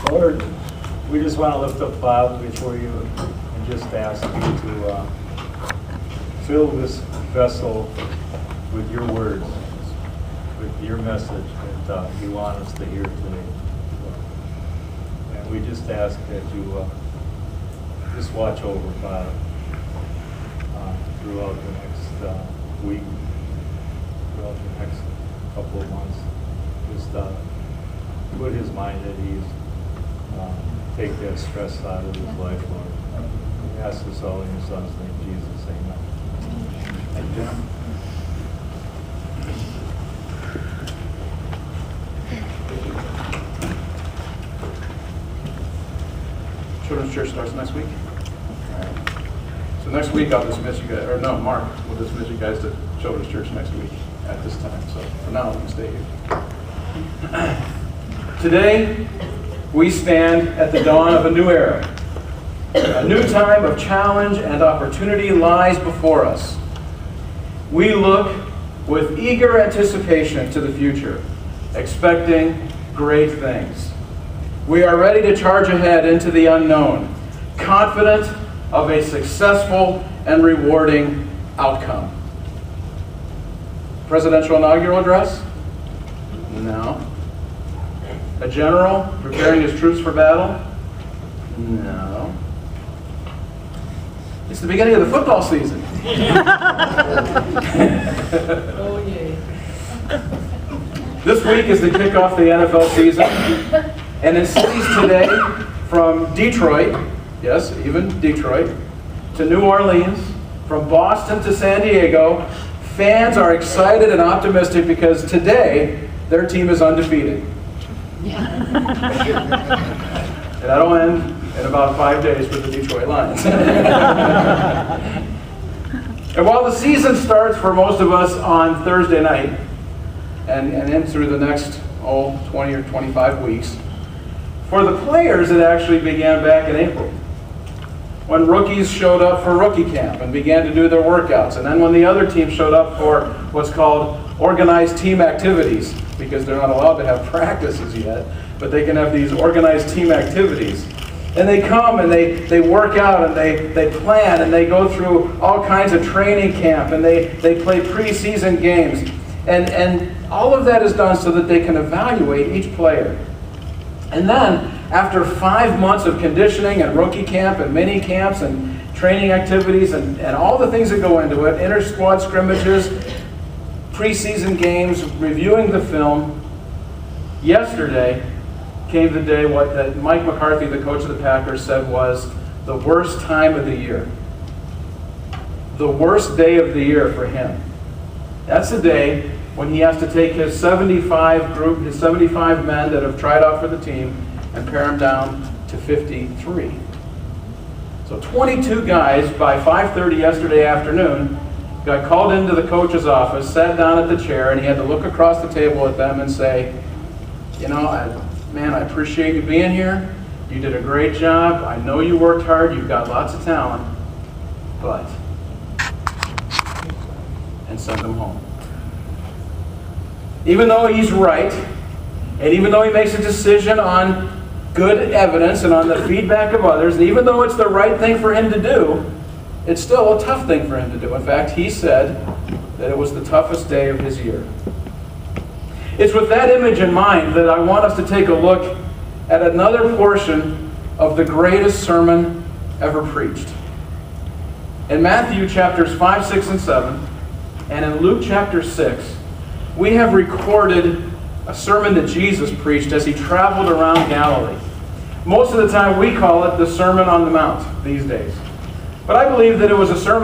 Lord, we just want to lift up Bob before you and just ask you to fill this vessel with your words, with your message that you want us to hear today. And we just ask that you just watch over Bob throughout the next week, throughout the next couple of months. Just put his mind at ease. Take that stress out of his life, Lord. We ask this all in your Son's name, Jesus. Amen. Thank you, John. Children's Church starts next week. So next week I'll dismiss you guys, or no, Mark will dismiss you guys to Children's Church next week at this time. So for now, you can stay here. Today, we stand at the dawn of a new era. A new time of challenge and opportunity lies before us. We look with eager anticipation to the future, expecting great things. We are ready to charge ahead into the unknown, confident of a successful and rewarding outcome. Presidential inaugural address? No. A general preparing his troops for battle? No. It's the beginning of the football season. Oh, yay. This week is the kickoff of the NFL season. And in cities today, from Detroit, yes, even Detroit, to New Orleans, from Boston to San Diego, fans are excited and optimistic because today their team is undefeated. And that'll end in about 5 days for the Detroit Lions. And while the season starts for most of us on Thursday night and in through the next 20 or 25 weeks, for the players it actually began back in April, when rookies showed up for rookie camp and began to do their workouts, and then when the other team showed up for what's called organized team activities, because they're not allowed to have practices yet, but they can have these organized team activities. And they come and they work out and they plan and they go through all kinds of training camp and they play preseason games. And all of that is done so that they can evaluate each player. And then, after 5 months of conditioning and rookie camp and mini camps and training activities and all the things that go into it, inter-squad scrimmages, preseason games, reviewing the film, yesterday came the day that Mike McCarthy, the coach of the Packers, said was the worst time of the year. The worst day of the year for him. That's the day when he has to take his 75 men that have tried out for the team and pare them down to 53. So 22 guys by 5:30 yesterday afternoon got called into the coach's office, sat down at the chair, and he had to look across the table at them and say, you know, I appreciate you being here. You did a great job. I know you worked hard. You've got lots of talent. But, and send them home. Even though he's right, and even though he makes a decision on good evidence and on the feedback of others, and even though it's the right thing for him to do, it's still a tough thing for him to do. In fact, he said that it was the toughest day of his year. It's with that image in mind that I want us to take a look at another portion of the greatest sermon ever preached. In Matthew chapters 5, 6, and 7, and in Luke chapter 6, we have recorded a sermon that Jesus preached as he traveled around Galilee. Most of the time we call it the Sermon on the Mount these days. But I believe that it was a sermon